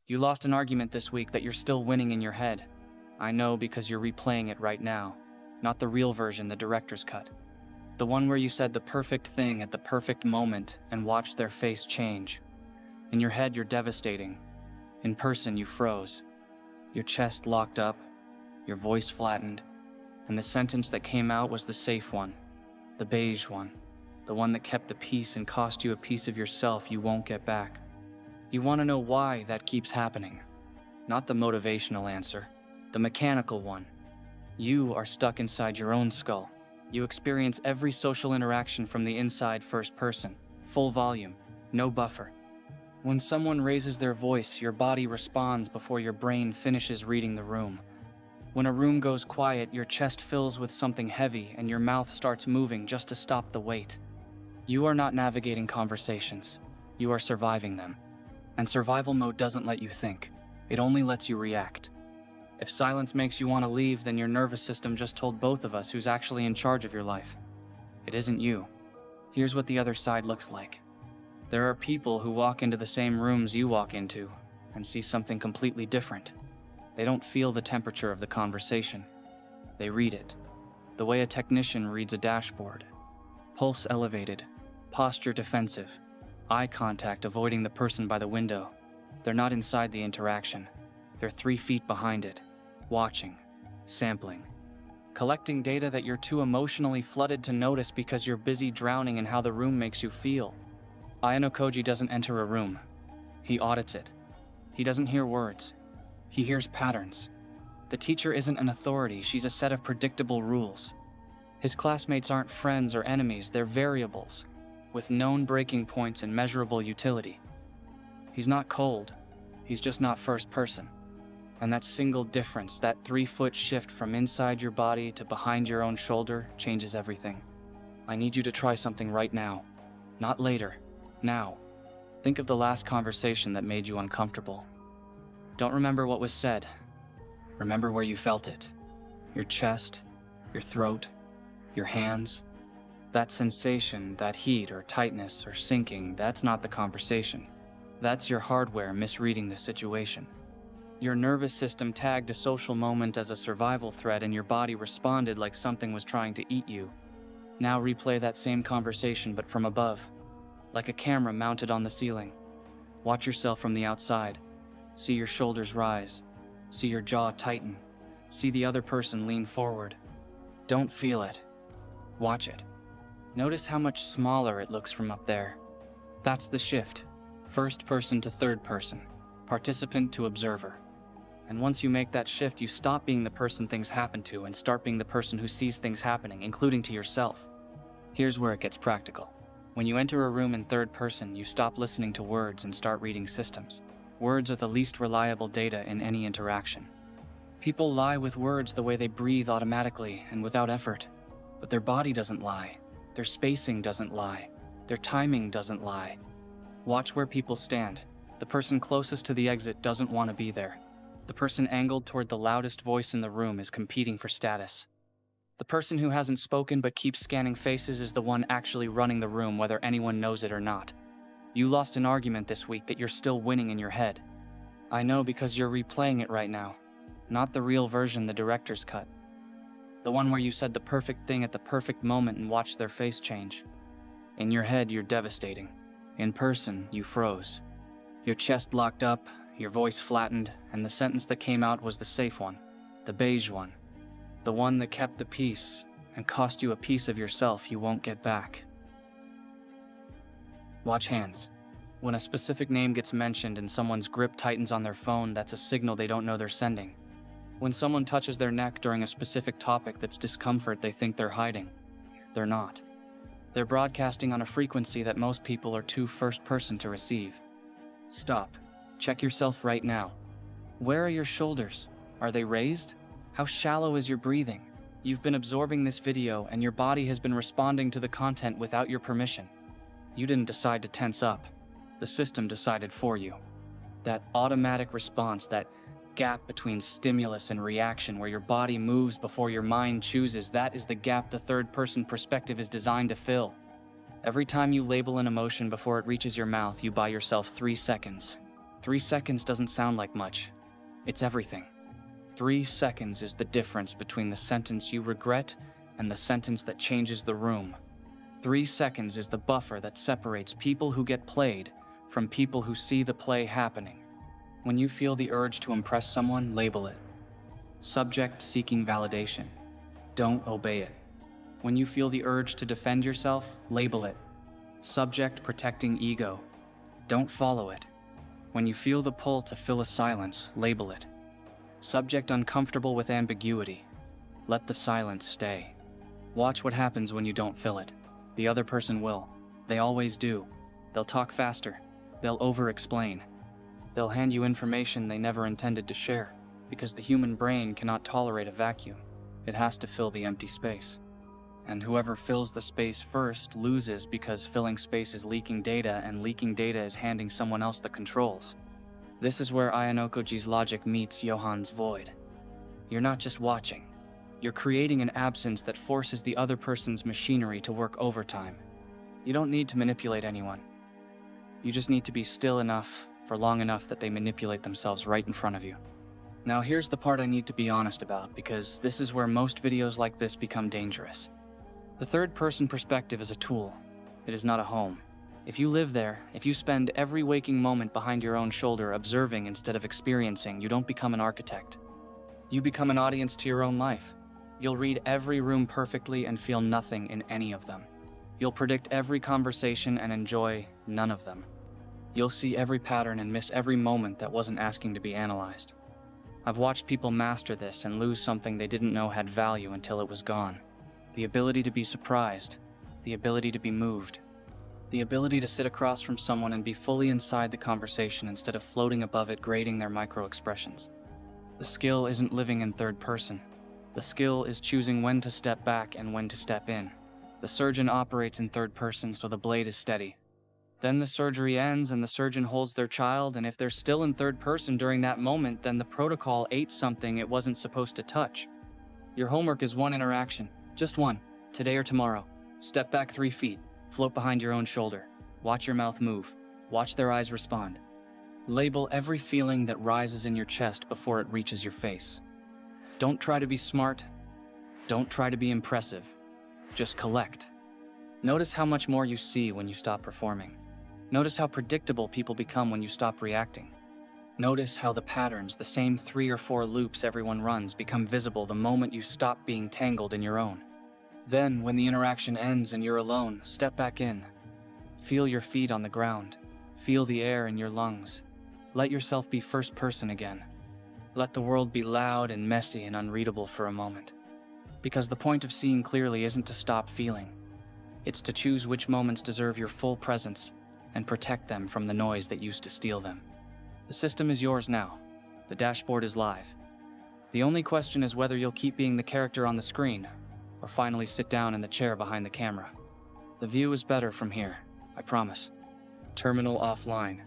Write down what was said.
You lost an argument this week that you're still winning in your head. I know because you're replaying it right now, not the real version, the director's cut. The one where you said the perfect thing at the perfect moment and watched their face change. In your head, you're devastating. In person, you froze. Your chest locked up, your voice flattened, and the sentence that came out was the safe one, the beige one, the one that kept the peace and cost you a piece of yourself you won't get back. You want to know why that keeps happening. Not the motivational answer, the mechanical one. You are stuck inside your own skull. You experience every social interaction from the inside first person, full volume, no buffer. When someone raises their voice, your body responds before your brain finishes reading the room. When a room goes quiet, your chest fills with something heavy and your mouth starts moving just to stop the weight. You are not navigating conversations. You are surviving them. And survival mode doesn't let you think. It only lets you react. If silence makes you want to leave, then your nervous system just told both of us who's actually in charge of your life. It isn't you. Here's what the other side looks like. There are people who walk into the same rooms you walk into and see something completely different. They don't feel the temperature of the conversation. They read it. The way a technician reads a dashboard. Pulse elevated, posture defensive, eye contact avoiding the person by the window. They're not inside the interaction. They're 3 feet behind it, watching, sampling, collecting data that you're too emotionally flooded to notice because you're busy drowning in how the room makes you feel. Ayanokoji doesn't enter a room. He audits it. He doesn't hear words. He hears patterns. The teacher isn't an authority, she's a set of predictable rules. His classmates aren't friends or enemies, they're variables, with known breaking points and measurable utility. He's not cold, he's just not first person. And that single difference, that 3-foot shift from inside your body to behind your own shoulder, changes everything. I need you to try something right now. Not later. Now. Think of the last conversation that made you uncomfortable. Don't remember what was said. Remember where you felt it. Your chest, your throat, your hands. That sensation, that heat or tightness or sinking, that's not the conversation. That's your hardware misreading the situation. Your nervous system tagged a social moment as a survival threat and your body responded like something was trying to eat you. Now replay that same conversation but from above, like a camera mounted on the ceiling. Watch yourself from the outside. See your shoulders rise. See your jaw tighten. See the other person lean forward. Don't feel it. Watch it. Notice how much smaller it looks from up there. That's the shift. First person to third person. Participant to observer. And once you make that shift, you stop being the person things happen to and start being the person who sees things happening, including to yourself. Here's where it gets practical. When you enter a room in third person, you stop listening to words and start reading systems. Words are the least reliable data in any interaction. People lie with words the way they breathe automatically and without effort. But their body doesn't lie. Their spacing doesn't lie. Their timing doesn't lie. Watch where people stand. The person closest to the exit doesn't want to be there. The person angled toward the loudest voice in the room is competing for status. The person who hasn't spoken but keeps scanning faces is the one actually running the room, whether anyone knows it or not. You lost an argument this week that you're still winning in your head. I know because you're replaying it right now. Not the real version, the director's cut. The one where you said the perfect thing at the perfect moment and watched their face change. In your head, you're devastating. In person, you froze. Your chest locked up, your voice flattened, and the sentence that came out was the safe one, the beige one. The one that kept the peace and cost you a piece of yourself you won't get back. Watch hands. When a specific name gets mentioned and someone's grip tightens on their phone, that's a signal they don't know they're sending. When someone touches their neck during a specific topic that's discomfort, they think they're hiding. They're not. They're broadcasting on a frequency that most people are too first person to receive. Stop. Check yourself right now. Where are your shoulders? Are they raised? How shallow is your breathing? You've been absorbing this video and your body has been responding to the content without your permission. You didn't decide to tense up. The system decided for you. That automatic response, that gap between stimulus and reaction where your body moves before your mind chooses, that is the gap the third-person perspective is designed to fill. Every time you label an emotion before it reaches your mouth, you buy yourself 3 seconds. 3 seconds doesn't sound like much. It's everything. 3 seconds is the difference between the sentence you regret and the sentence that changes the room. 3 seconds is the buffer that separates people who get played from people who see the play happening. When you feel the urge to impress someone, label it. Subject seeking validation. Don't obey it. When you feel the urge to defend yourself, label it. Subject protecting ego. Don't follow it. When you feel the pull to fill a silence, label it. Subject uncomfortable with ambiguity. Let the silence stay. Watch what happens when you don't fill it. The other person will. They always do. They'll talk faster. They'll over-explain. They'll hand you information they never intended to share, because the human brain cannot tolerate a vacuum. It has to fill the empty space. And whoever fills the space first loses, because filling space is leaking data, and leaking data is handing someone else the controls. This is where Ayanokoji's logic meets Johann's void. You're not just watching. You're creating an absence that forces the other person's machinery to work overtime. You don't need to manipulate anyone. You just need to be still enough for long enough that they manipulate themselves right in front of you. Now here's the part I need to be honest about, because this is where most videos like this become dangerous. The third-person perspective is a tool. It is not a home. If you live there, if you spend every waking moment behind your own shoulder observing instead of experiencing, you don't become an architect. You become an audience to your own life. You'll read every room perfectly and feel nothing in any of them. You'll predict every conversation and enjoy none of them. You'll see every pattern and miss every moment that wasn't asking to be analyzed. I've watched people master this and lose something they didn't know had value until it was gone. The ability to be surprised, the ability to be moved, the ability to sit across from someone and be fully inside the conversation instead of floating above it, grading their micro-expressions. The skill isn't living in third person. The skill is choosing when to step back and when to step in. The surgeon operates in third person, so the blade is steady. Then the surgery ends and the surgeon holds their child, and if they're still in third person during that moment, then the protocol ate something it wasn't supposed to touch. Your homework is one interaction, just one, today or tomorrow. Step back 3 feet, float behind your own shoulder. Watch your mouth move. Watch their eyes respond. Label every feeling that rises in your chest before it reaches your face. Don't try to be smart. Don't try to be impressive. Just collect. Notice how much more you see when you stop performing. Notice how predictable people become when you stop reacting. Notice how the patterns, the same 3 or 4 loops everyone runs, become visible the moment you stop being tangled in your own. Then, when the interaction ends and you're alone, step back in. Feel your feet on the ground. Feel the air in your lungs. Let yourself be first person again. Let the world be loud and messy and unreadable for a moment. Because the point of seeing clearly isn't to stop feeling. It's to choose which moments deserve your full presence and protect them from the noise that used to steal them. The system is yours now. The dashboard is live. The only question is whether you'll keep being the character on the screen or finally sit down in the chair behind the camera. The view is better from here, I promise. Terminal offline.